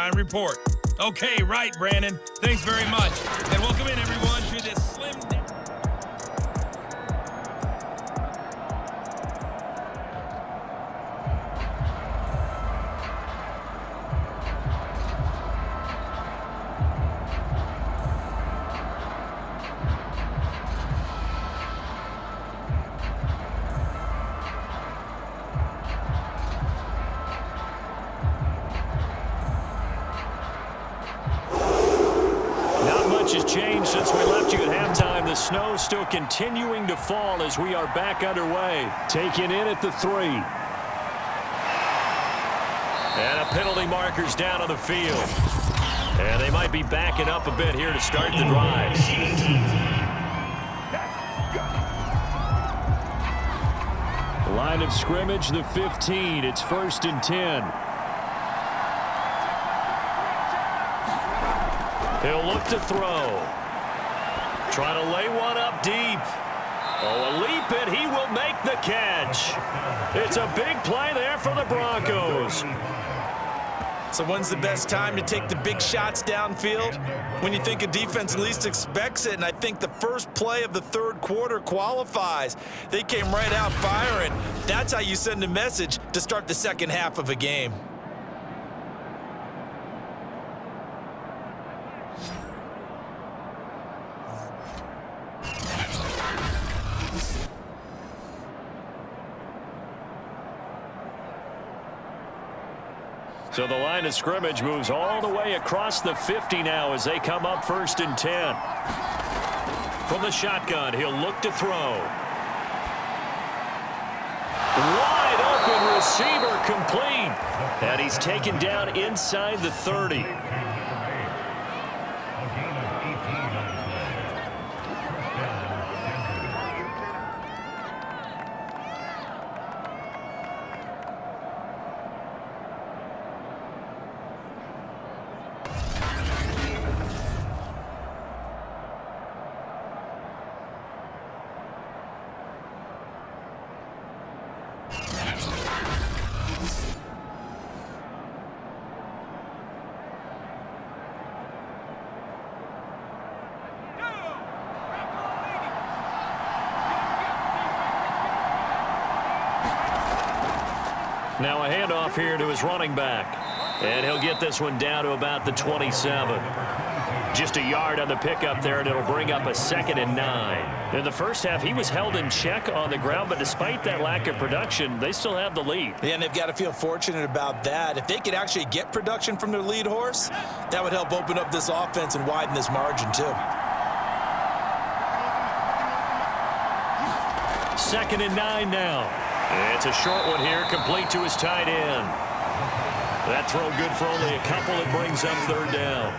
halftime report. Okay, right, Brandon. Thanks very much. And welcome in, everyone, to this slim... Has changed since we left you at halftime. The snow still continuing to fall as we are back underway. Taken in at the 3. And a penalty marker's down on the field. And they might be backing up a bit here to start the drive. Line of scrimmage, the 15. It's 1st and 10. He'll look to throw. Trying to lay one up deep. Oh, a leap it. He will make the catch. It's a big play there for the Broncos. So when's the best time to take the big shots downfield? When you think a defense least expects it, and I think the first play of the third quarter qualifies. They came right out firing. That's how you send a message to start the second half of a game. So the line of scrimmage moves all the way across the 50 now as they come up 1st and 10. From the shotgun, he'll look to throw. Wide open receiver complete. And he's taken down inside the 30. Now a handoff here to his running back. And he'll get this one down to about the 27. Just a yard on the pickup there, and it'll bring up a 2nd and 9. In the first half, he was held in check on the ground, but despite that lack of production, they still have the lead. Yeah, and they've got to feel fortunate about that. If they could actually get production from their lead horse, that would help open up this offense and widen this margin, too. 2nd and 9 now. It's a short one here, complete to his tight end. That throw good for only a couple. It brings up 3rd down.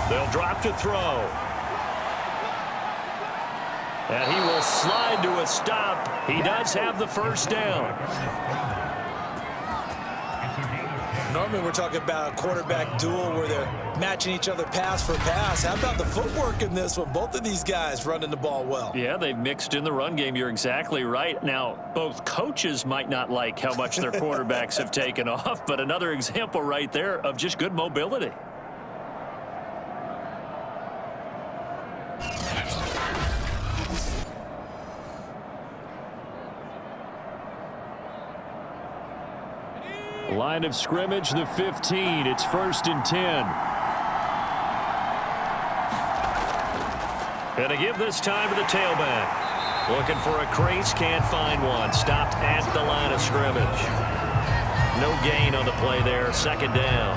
They'll drop to throw. And he will slide to a stop. He does have the 1st down. Normally we're talking about a quarterback duel where they're matching each other pass for pass. How about the footwork in this one? Both of these guys running the ball well. Yeah, they've mixed in the run game. You're exactly right. Now, both coaches might not like how much their quarterbacks have taken off, but another example right there of just good mobility. Line of scrimmage, the 15. It's 1st and 10. And to give this time to the tailback. Looking for a crease, can't find one. Stopped at the line of scrimmage. No gain on the play there, 2nd down.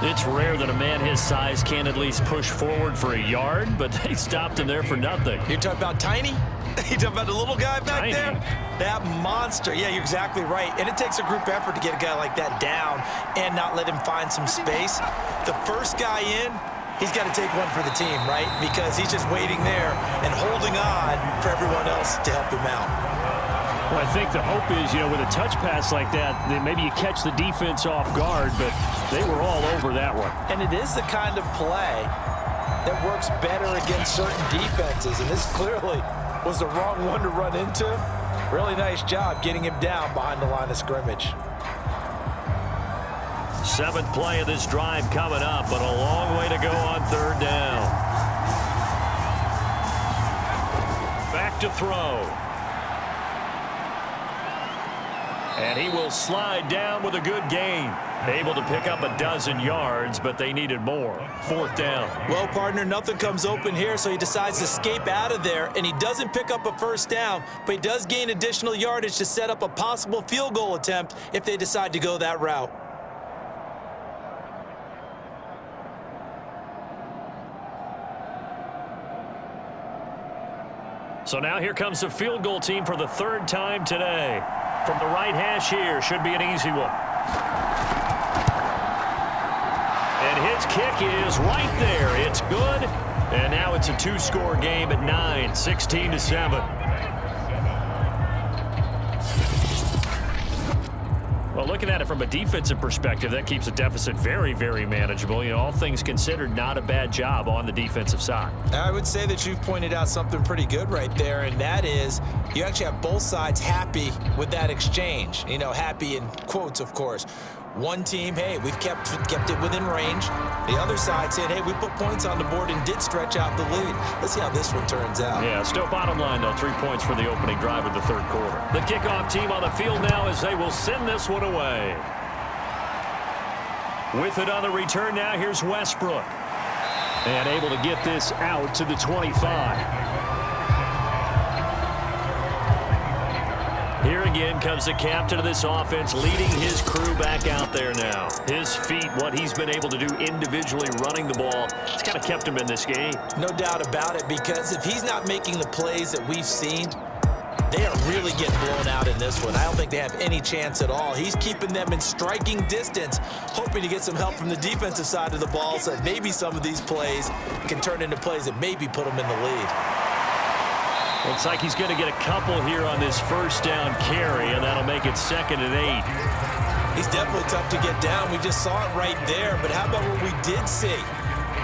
It's rare that a man his size can at least push forward for a yard, but they stopped him there for nothing. You're talking about Tiny? You talking about the little guy back there? That monster. Yeah, you're exactly right. And it takes a group effort to get a guy like that down and not let him find some space. The first guy in, he's got to take one for the team, right? Because he's just waiting there and holding on for everyone else to help him out. Well, I think the hope is, with a touch pass like that maybe you catch the defense off guard, but they were all over that one. And it is the kind of play that works better against certain defenses, and this clearly was the wrong one to run into. Really nice job getting him down behind the line of scrimmage. 7th play of this drive coming up, but a long way to go on 3rd down. Back to throw. And he will slide down with a good gain. Able to pick up a dozen yards, but they needed more. 4th down. Well, partner, nothing comes open here, so he decides to escape out of there, and he doesn't pick up a 1st down, but he does gain additional yardage to set up a possible field goal attempt if they decide to go that route. So now here comes the field goal team for the 3rd time today. From the right hash here, should be an easy one. And his kick is right there. It's good. And now it's a 2-score game at 9, 16-7. Well, looking at it from a defensive perspective, that keeps the deficit very, very manageable. All things considered, not a bad job on the defensive side. I would say that you've pointed out something pretty good right there, and that is you actually have both sides happy with that exchange. Happy in quotes, of course. One team, hey, we've kept it within range. The other side said, hey, we put points on the board and did stretch out the lead. Let's see how this one turns out. Yeah, still bottom line, though, 3 points for the opening drive of the 3rd quarter. The kickoff team on the field now as they will send this one away. With it on the return now, here's Westbrook. And able to get this out to the 25. Here again comes the captain of this offense, leading his crew back out there now. His feet, what he's been able to do individually running the ball, it's kind of kept him in this game. No doubt about it, because if he's not making the plays that we've seen, they are really getting blown out in this one. I don't think they have any chance at all. He's keeping them in striking distance, hoping to get some help from the defensive side of the ball so that maybe some of these plays can turn into plays that maybe put them in the lead. Looks like he's going to get a couple here on this 1st down carry, and that'll make it 2nd and 8. He's definitely tough to get down. We just saw it right there, but how about what we did see?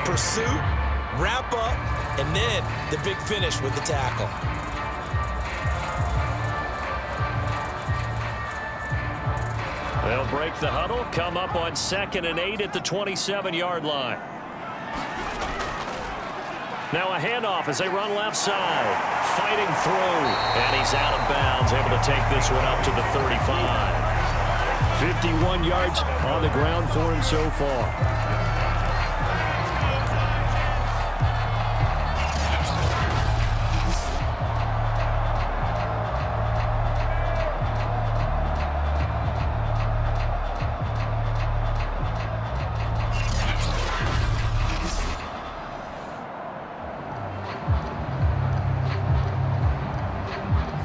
Pursuit, wrap up, and then the big finish with the tackle. They'll break the huddle, come up on 2nd and 8 at the 27-yard line. Now a handoff as they run left side. Fighting through. And he's out of bounds, able to take this one up to the 35. 51 yards on the ground for him so far.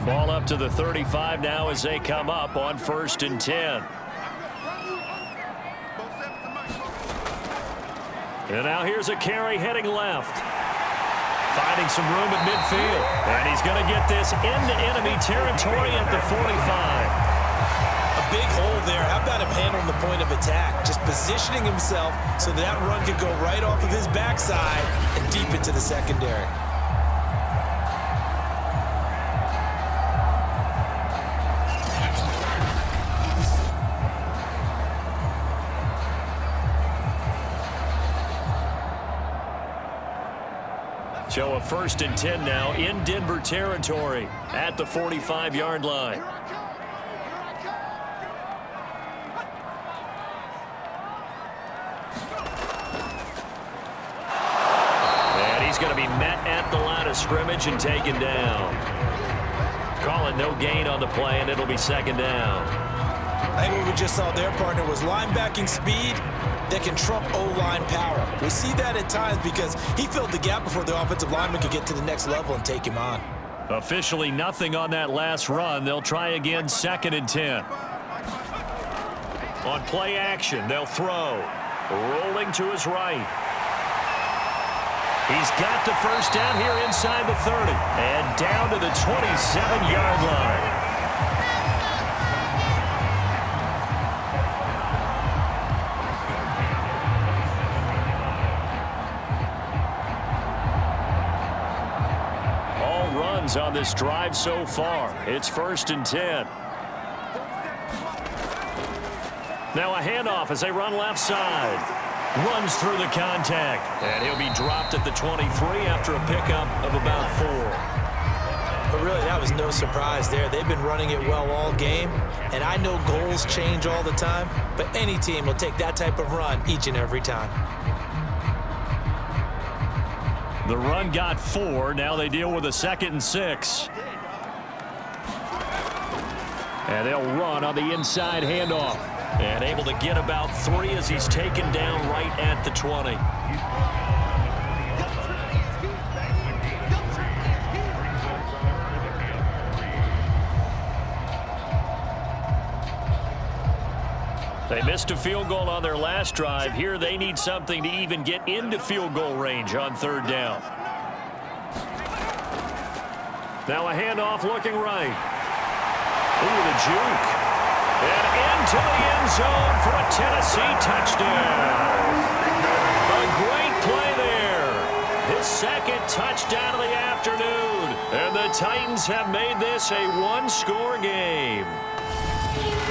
Ball up to the 35 now as they come up on 1st and 10. And now here's a carry heading left. Finding some room at midfield. And he's going to get this into enemy territory at the 45. A big hole there. How about him handling the point of attack? Just positioning himself so that run could go right off of his backside and deep into the secondary. So a 1st and 10 now in Denver territory at the 45-yard line. And he's going to be met at the line of scrimmage and taken down. Call it no gain on the play, and it'll be 2nd down. I think what we just saw there, partner, was linebacking speed that can trump O-line power. We see that at times because he filled the gap before the offensive lineman could get to the next level and take him on. Officially nothing on that last run. They'll try again 2nd and 10. On play action, they'll throw. Rolling to his right. He's got the first down here inside the 30 and down to the 27-yard line. All runs on this drive so far. It's 1st and 10. Now a handoff as they run left side. Runs through the contact. And he'll be dropped at the 23 after a pickup of about 4. But really, that was no surprise there. They've been running it well all game. And I know goals change all the time, but any team will take that type of run each and every time. The run got 4. Now they deal with a 2nd and 6. And they'll run on the inside handoff. And able to get about 3 as he's taken down right at the 20. They missed a field goal on their last drive. Here they need something to even get into field goal range on 3rd down. Now a handoff looking right. Ooh, the juke. And into the end zone for a Tennessee touchdown. A great play there. His 2nd touchdown of the afternoon. And the Titans have made this a one-score game.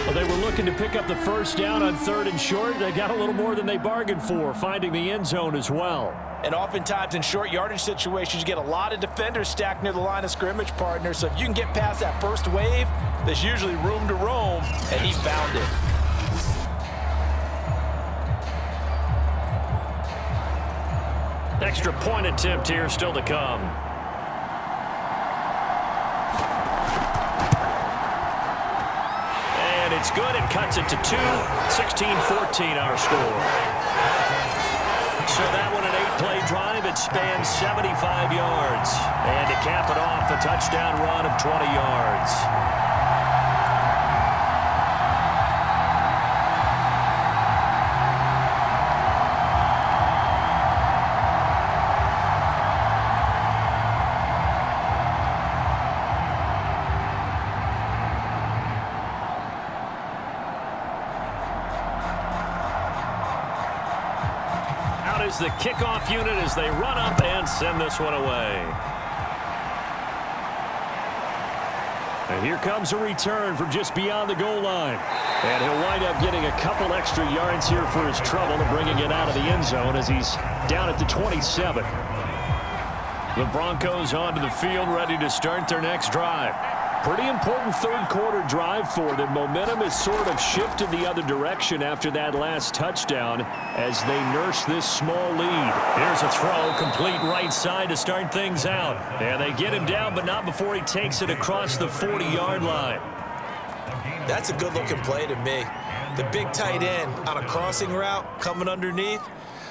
Well, they were looking to pick up the first down on 3rd and short. They got a little more than they bargained for, finding the end zone as well. And oftentimes in short yardage situations, you get a lot of defenders stacked near the line of scrimmage, partner. So if you can get past that first wave, there's usually room to roam, and he found it. Extra point attempt here still to come. And it's good. It cuts it to 2. 16-14 our score. So that one an 8-play drive. It spans 75 yards. And to cap it off, a touchdown run of 20 yards. Is the kickoff unit as they run up and send this one away. And here comes a return from just beyond the goal line. And he'll wind up getting a couple extra yards here for his trouble and bringing it out of the end zone as he's down at the 27. The Broncos onto the field ready to start their next drive. Pretty important 3rd quarter drive for them. Momentum has sort of shifted the other direction after that last touchdown as they nurse this small lead. Here's a throw, complete right side to start things out. And they get him down, but not before he takes it across the 40-yard line. That's a good-looking play to me. The big tight end on a crossing route coming underneath.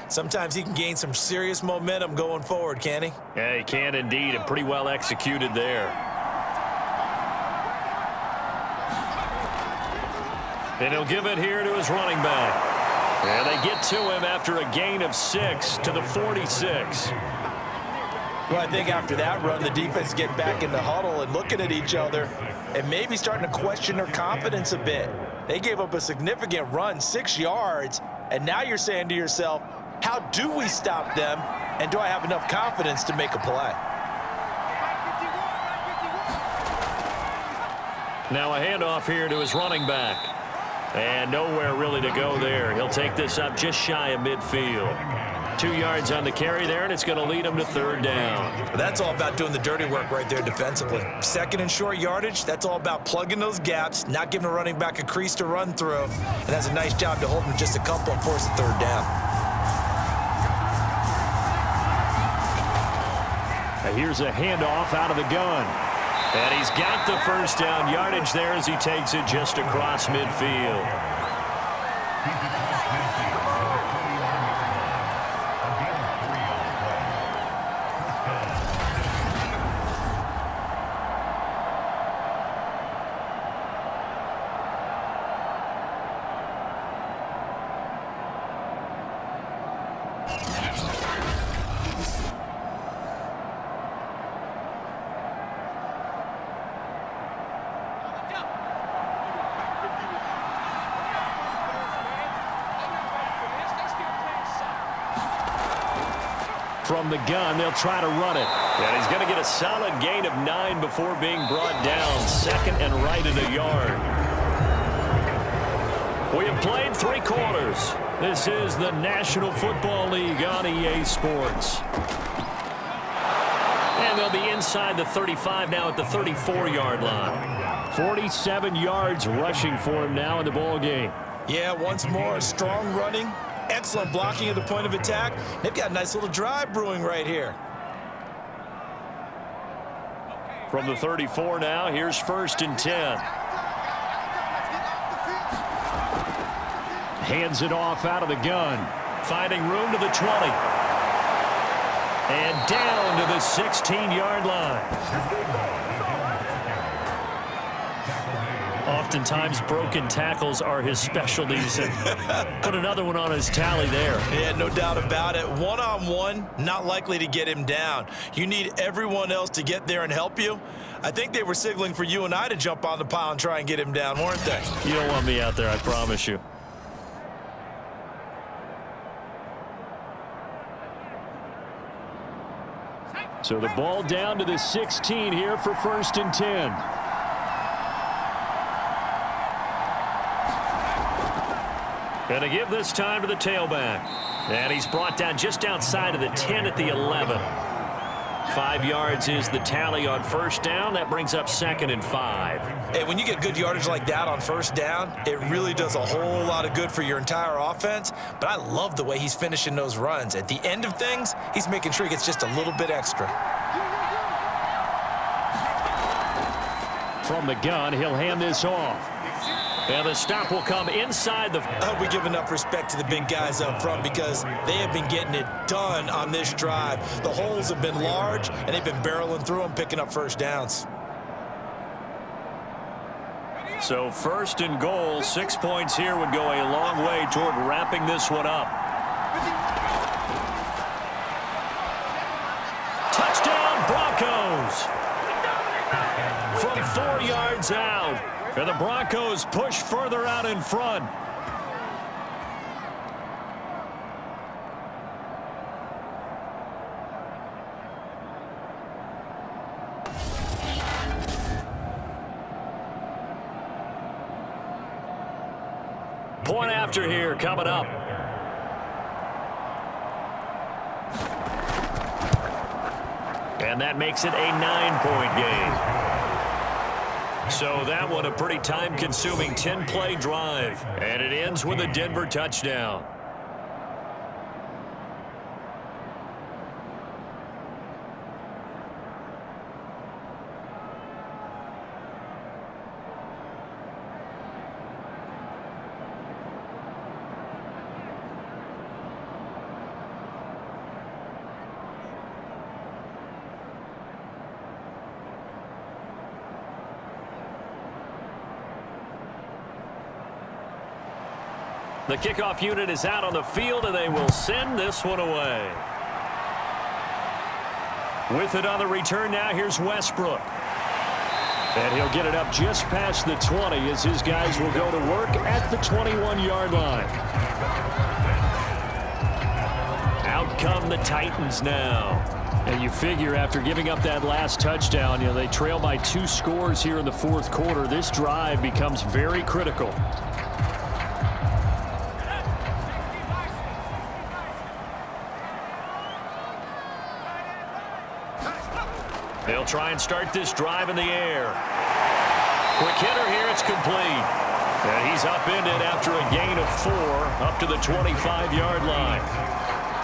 Sometimes he can gain some serious momentum going forward, can he? Yeah, he can indeed, and pretty well executed there. And he'll give it here to his running back. And they get to him after a gain of 6 to the 46. Well, I think after that run, the defense getting back in the huddle and looking at each other and maybe starting to question their confidence a bit. They gave up a significant run, 6 yards, and now you're saying to yourself, how do we stop them, and do I have enough confidence to make a play? Now a handoff here to his running back. And nowhere really to go there. He'll take this up just shy of midfield. 2 yards on the carry there, and it's going to lead him to 3rd down. Well, that's all about doing the dirty work right there defensively. 2nd and short yardage, that's all about plugging those gaps, not giving a running back a crease to run through. And that's a nice job to hold him just a couple and force the 3rd down. And here's a handoff out of the gun. And he's got the first down yardage there as he takes it just across midfield. From the gun, they'll try to run it. And he's going to get a solid gain of 9 before being brought down. Second and right at a yard. We have played 3 quarters. This is the National Football League on EA Sports. And they'll be inside the 35 now at the 34-yard line. 47 yards rushing for him now in the ball game. Yeah, once more, strong running, excellent blocking at the point of attack. They've got a nice little drive brewing right here. From the 34 now, here's 1st and 10. Hands it off out of the gun. Finding room to the 20. And down to the 16-yard line. Oftentimes, broken tackles are his specialties. And put another one on his tally there. Yeah, no doubt about it. One-on-one, not likely to get him down. You need everyone else to get there and help you. I think they were signaling for you and I to jump on the pile and try and get him down, weren't they? You don't want me out there, I promise you. So the ball down to the 16 here for 1st and 10. Going to give this time to the tailback. And he's brought down just outside of the 10 at the 11. 5 yards is the tally on 1st down. That brings up 2nd and 5. Hey, when you get good yardage like that on 1st down, it really does a whole lot of good for your entire offense. But I love the way he's finishing those runs. At the end of things, he's making sure he gets just a little bit extra. From the gun, he'll hand this off. And the stop will come inside the... I hope we give enough respect to the big guys up front because they have been getting it done on this drive. The holes have been large, and they've been barreling through them, picking up 1st downs. So 1st and goal, 6 points here would go a long way toward wrapping this one up. Touchdown, Broncos! From 4 yards out. And the Broncos push further out in front. Point after here coming up. And that makes it a 9-point game. So that one a pretty time-consuming 10-play drive. And it ends with a Denver touchdown. The kickoff unit is out on the field, and they will send this one away. With it on the return now, here's Westbrook. And he'll get it up just past the 20 as his guys will go to work at the 21-yard line. Out come the Titans now. And you figure after giving up that last touchdown, they trail by 2 scores here in the 4th quarter. This drive becomes very critical. They'll try and start this drive in the air. Quick hitter here, it's complete. And he's upended after a gain of 4 up to the 25-yard line.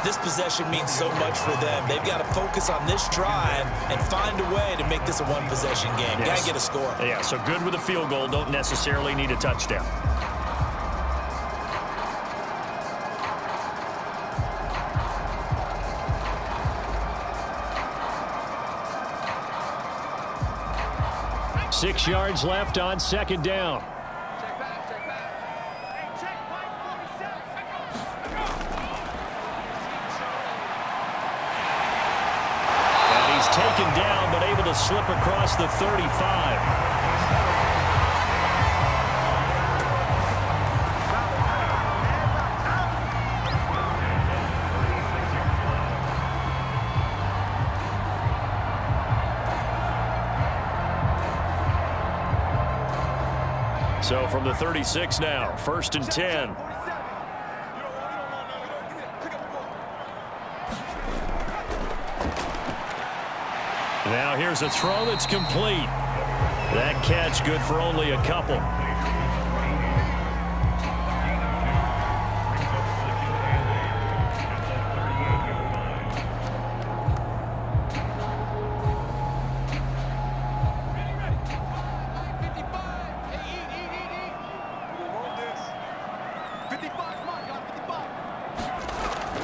This possession means so much for them. They've got to focus on this drive and find a way to make this a one-possession game. Yes. Got to get a score. Yeah, so good with a field goal. Don't necessarily need a touchdown. Six yards left on 2nd down. And he's taken down, but able to slip across the 35. So from the 36 now, 1st and 10. Now here's a throw that's complete. That catch good for only a couple.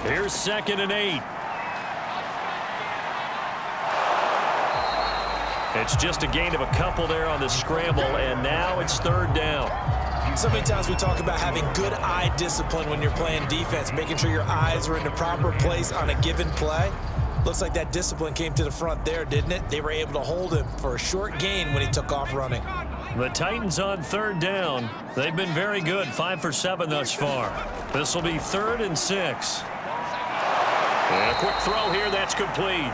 Here's 2nd and 8. It's just a gain of a couple there on the scramble, and now it's 3rd down. So many times we talk about having good eye discipline when you're playing defense, making sure your eyes are in the proper place on a given play. Looks like that discipline came to the front there, didn't it? They were able to hold him for a short gain when he took off running. The Titans on 3rd down. They've been very good, 5 for 7 thus far. This will be 3rd and 6. And a quick throw here, that's complete.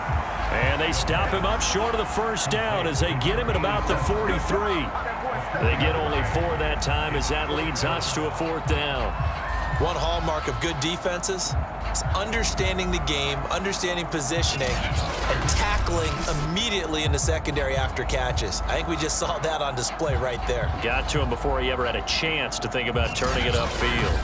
And they stop him up short of the 1st down as they get him at about the 43. They get only 4 that time as that leads us to a 4th down. One hallmark of good defenses is understanding the game, understanding positioning, and tackling immediately in the secondary after catches. I think we just saw that on display right there. Got to him before he ever had a chance to think about turning it upfield.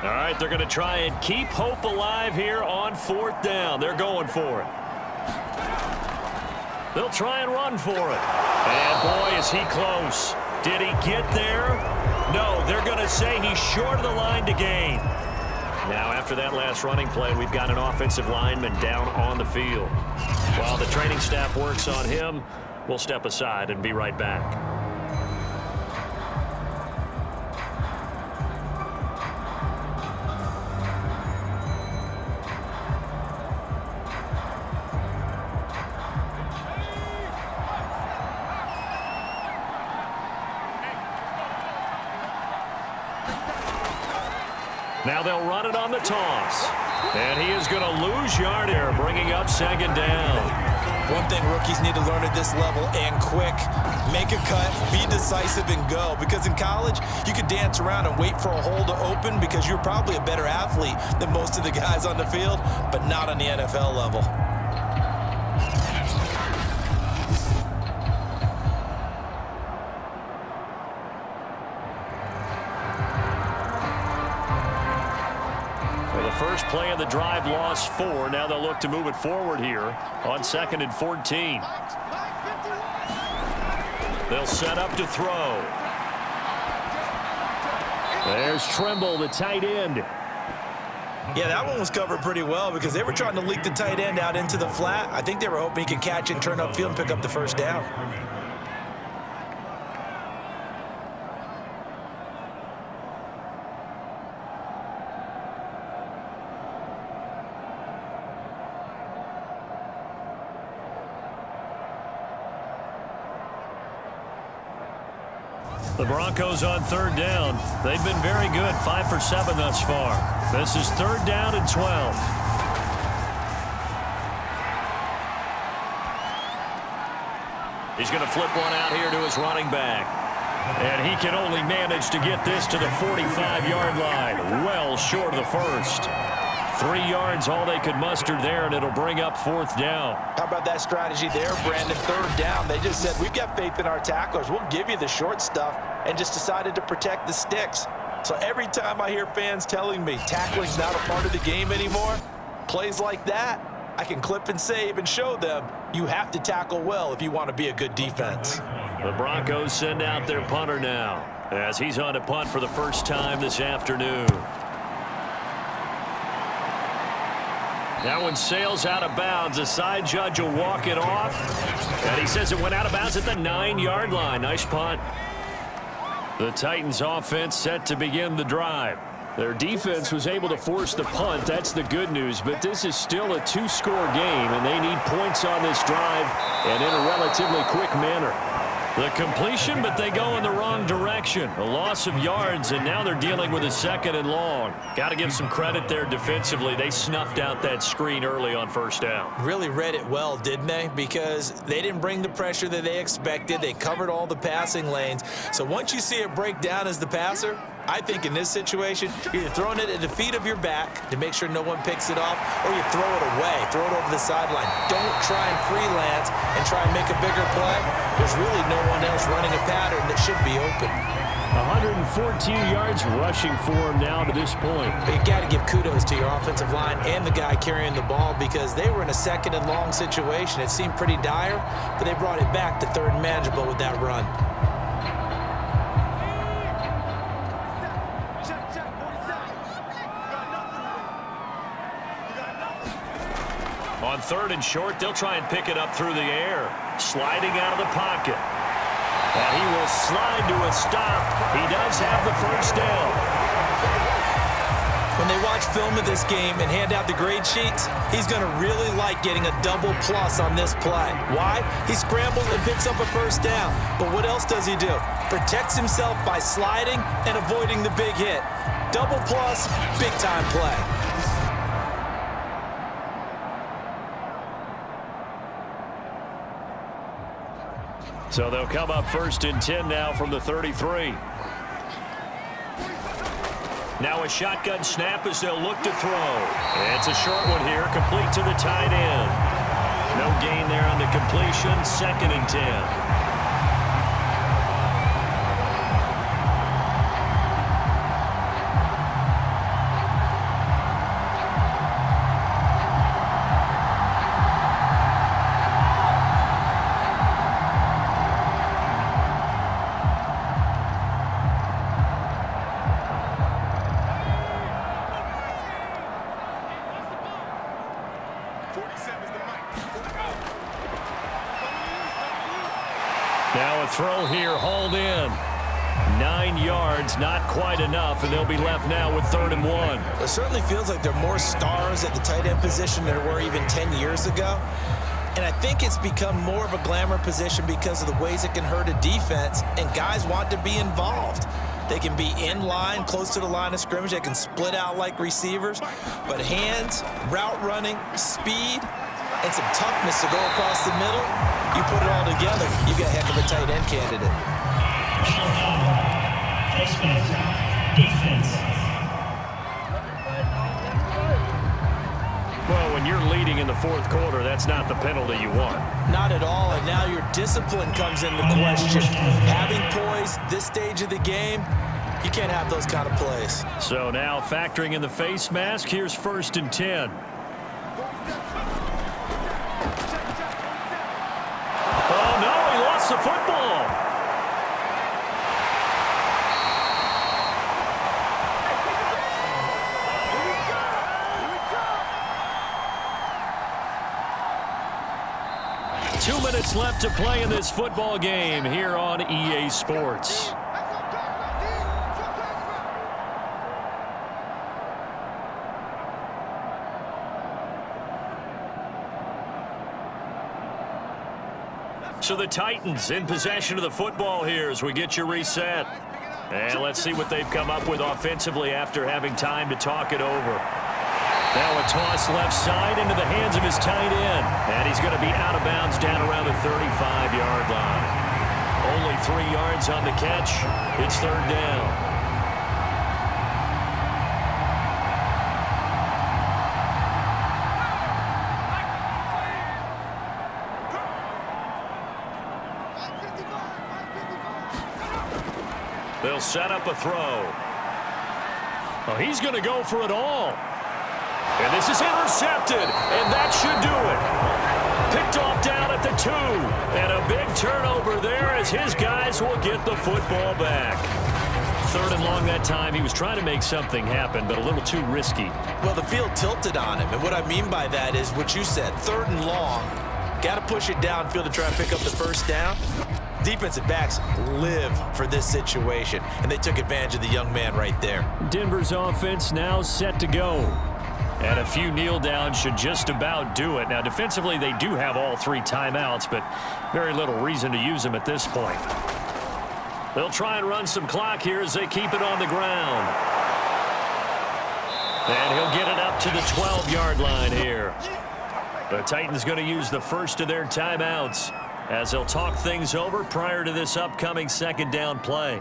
All right, they're going to try and keep hope alive here on 4th down. They're going for it. They'll try and run for it. And boy, is he close. Did he get there? No, they're going to say he's short of the line to gain. Now, after that last running play, we've got an offensive lineman down on the field. While the training staff works on him, we'll step aside and be right back. Now they'll run it on the toss. And he is going to lose yard here, bringing up 2nd down. One thing rookies need to learn at this level, and quick, make a cut, be decisive, and go. Because in college, you could dance around and wait for a hole to open because you're probably a better athlete than most of the guys on the field, but not on the NFL level. First play of the drive, lost 4. Now they'll look to move it forward here on 2nd and 14. They'll set up to throw. There's Trimble, the tight end. Yeah, that one was covered pretty well because they were trying to leak the tight end out into the flat. I think they were hoping he could catch and turn upfield and pick up the 1st down. The Broncos on 3rd down. They've been very good, 5 for 7 thus far. This is 3rd down and 12. He's going to flip one out here to his running back. And he can only manage to get this to the 45-yard line, well short of the 1st. 3 yards, all they could muster there, and it'll bring up 4th down. How about that strategy there, Brandon? 3rd down. They just said, we've got faith in our tacklers. We'll give you the short stuff, and just decided to protect the sticks. So every time I hear fans telling me tackling's not a part of the game anymore, plays like that, I can clip and save and show them you have to tackle well if you want to be a good defense. The Broncos send out their punter now as he's on to punt for the first time this afternoon. That one sails out of bounds. The side judge will walk it off. And he says it went out of bounds at the 9-yard line. Nice punt. The Titans offense set to begin the drive. Their defense was able to force the punt. That's the good news. But this is still a 2-score game, and they need points on this drive and in a relatively quick manner. The completion, but they go in the wrong direction. A loss of yards, and now they're dealing with a 2nd and long. Got to give some credit there defensively. They snuffed out that screen early on 1st down. Really read it well, didn't they? Because they didn't bring the pressure that they expected. They covered all the passing lanes. So once you see it break down as the passer, I think in this situation, you're either throwing it at the feet of your back to make sure no one picks it off, or you throw it away, throw it over the sideline. Don't try and freelance and try and make a bigger play. There's really no one else running a pattern that should be open. 114 yards rushing for him now to this point. You got to give kudos to your offensive line and the guy carrying the ball, because they were in a 2nd and long situation. It seemed pretty dire, but they brought it back to 3rd and manageable with that run. On 3rd and short, they'll try and pick it up through the air. Sliding out of the pocket. And he will slide to a stop. He does have the 1st down. When they watch film of this game and hand out the grade sheets, he's going to really like getting a double plus on this play. Why? He scrambles and picks up a 1st down. But what else does he do? Protects himself by sliding and avoiding the big hit. Double plus, big-time play. So they'll come up 1st and 10 now from the 33. Now a shotgun snap as they'll look to throw. It's a short one here, complete to the tight end. No gain there on the completion, 2nd and 10. Now a throw here, hauled in. 9 yards, not quite enough, and they'll be left now with 3rd and 1. It certainly feels like there are more stars at the tight end position than there were even 10 years ago. And I think it's become more of a glamour position because of the ways it can hurt a defense, and guys want to be involved. They can be in line, close to the line of scrimmage. They can split out like receivers. But hands, route running, speed, and some toughness to go across the middle, you put it all together, you got a heck of a tight end candidate. Defense. Well, when you're leading in the 4th quarter, that's not the penalty you want. Not at all, and now your discipline comes into question. Having poise this stage of the game, you can't have those kind of plays. So now factoring in the face mask, here's 1st and 10. Oh, no, he lost the football. Two minutes left to play in this football game here on EA Sports. So the Titans in possession of the football here as we get you reset. And let's see what they've come up with offensively after having time to talk it over. Now a toss left side into the hands of his tight end. And he's going to be out of bounds down around the 35-yard line. Only 3 yards on the catch. It's 3rd down. They'll set up a throw. Oh, he's going to go for it all. And this is intercepted, and that should do it. Picked off down at the 2. And a big turnover there as his guys will get the football back. 3rd and long that time. He was trying to make something happen, but a little too risky. Well, the field tilted on him, and what I mean by that is what you said, 3rd and long. Got to push it downfield to try and pick up the 1st down. Defensive backs live for this situation, and they took advantage of the young man right there. Denver's offense now set to go. And a few kneel downs should just about do it. Now, defensively, they do have all 3 timeouts, but very little reason to use them at this point. They'll try and run some clock here as they keep it on the ground. And he'll get it up to the 12-yard line here. The Titans going to use the first of their timeouts as they'll talk things over prior to this upcoming second down play.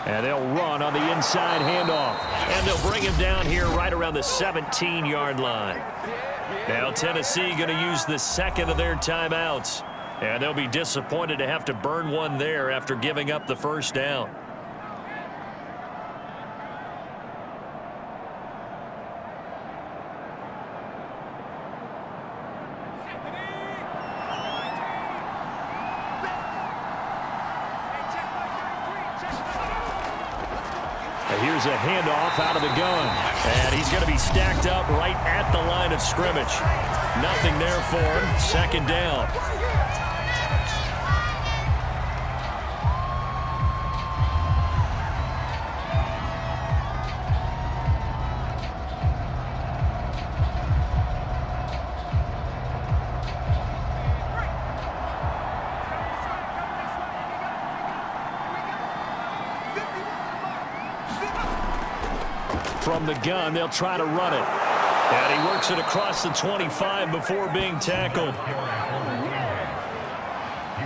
And they'll run on the inside handoff. And they'll bring him down here right around the 17-yard line. Now Tennessee going to use the second of their timeouts. And they'll be disappointed to have to burn one there after giving up the first down. Here's a handoff out of the gun. And he's going to be stacked up right at the line of scrimmage. Nothing there for him. Second down. From the gun, they'll try to run it. And he works it across the 25 before being tackled.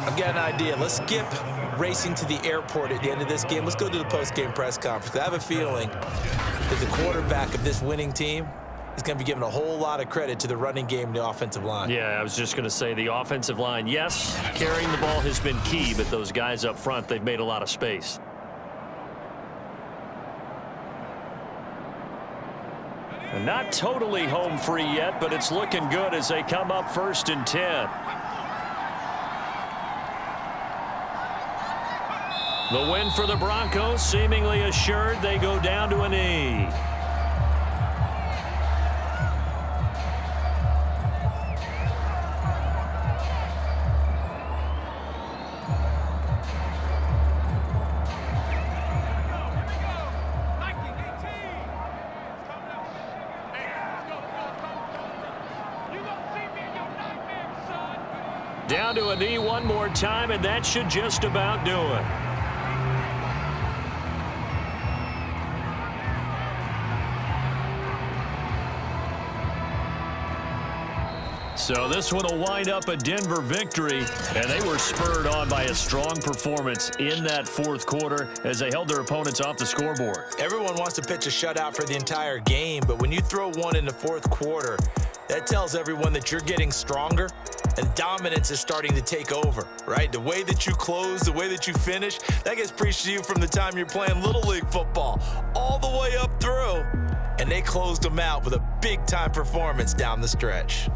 I've got an idea. Let's skip racing to the airport at the end of this game. Let's go to the post-game press conference. I have a feeling that the quarterback of this winning team is going to be given a whole lot of credit to the running game and the offensive line. Yeah, I was just going to say the offensive line, yes, carrying the ball has been key, but those guys up front, they've made a lot of space. And not totally home free yet, but it's looking good as they come up 1st and 10. The win for the Broncos seemingly assured. They go down to a knee. Down to a knee one more time, and that should just about do it. So this one will wind up a Denver victory, and they were spurred on by a strong performance in that 4th quarter as they held their opponents off the scoreboard. Everyone wants to pitch a shutout for the entire game, but when you throw one in the 4th quarter, that tells everyone that you're getting stronger and dominance is starting to take over, right? The way that you close, the way that you finish, that gets preached to you from the time you're playing Little League football all the way up through. And they closed them out with a big-time performance down the stretch.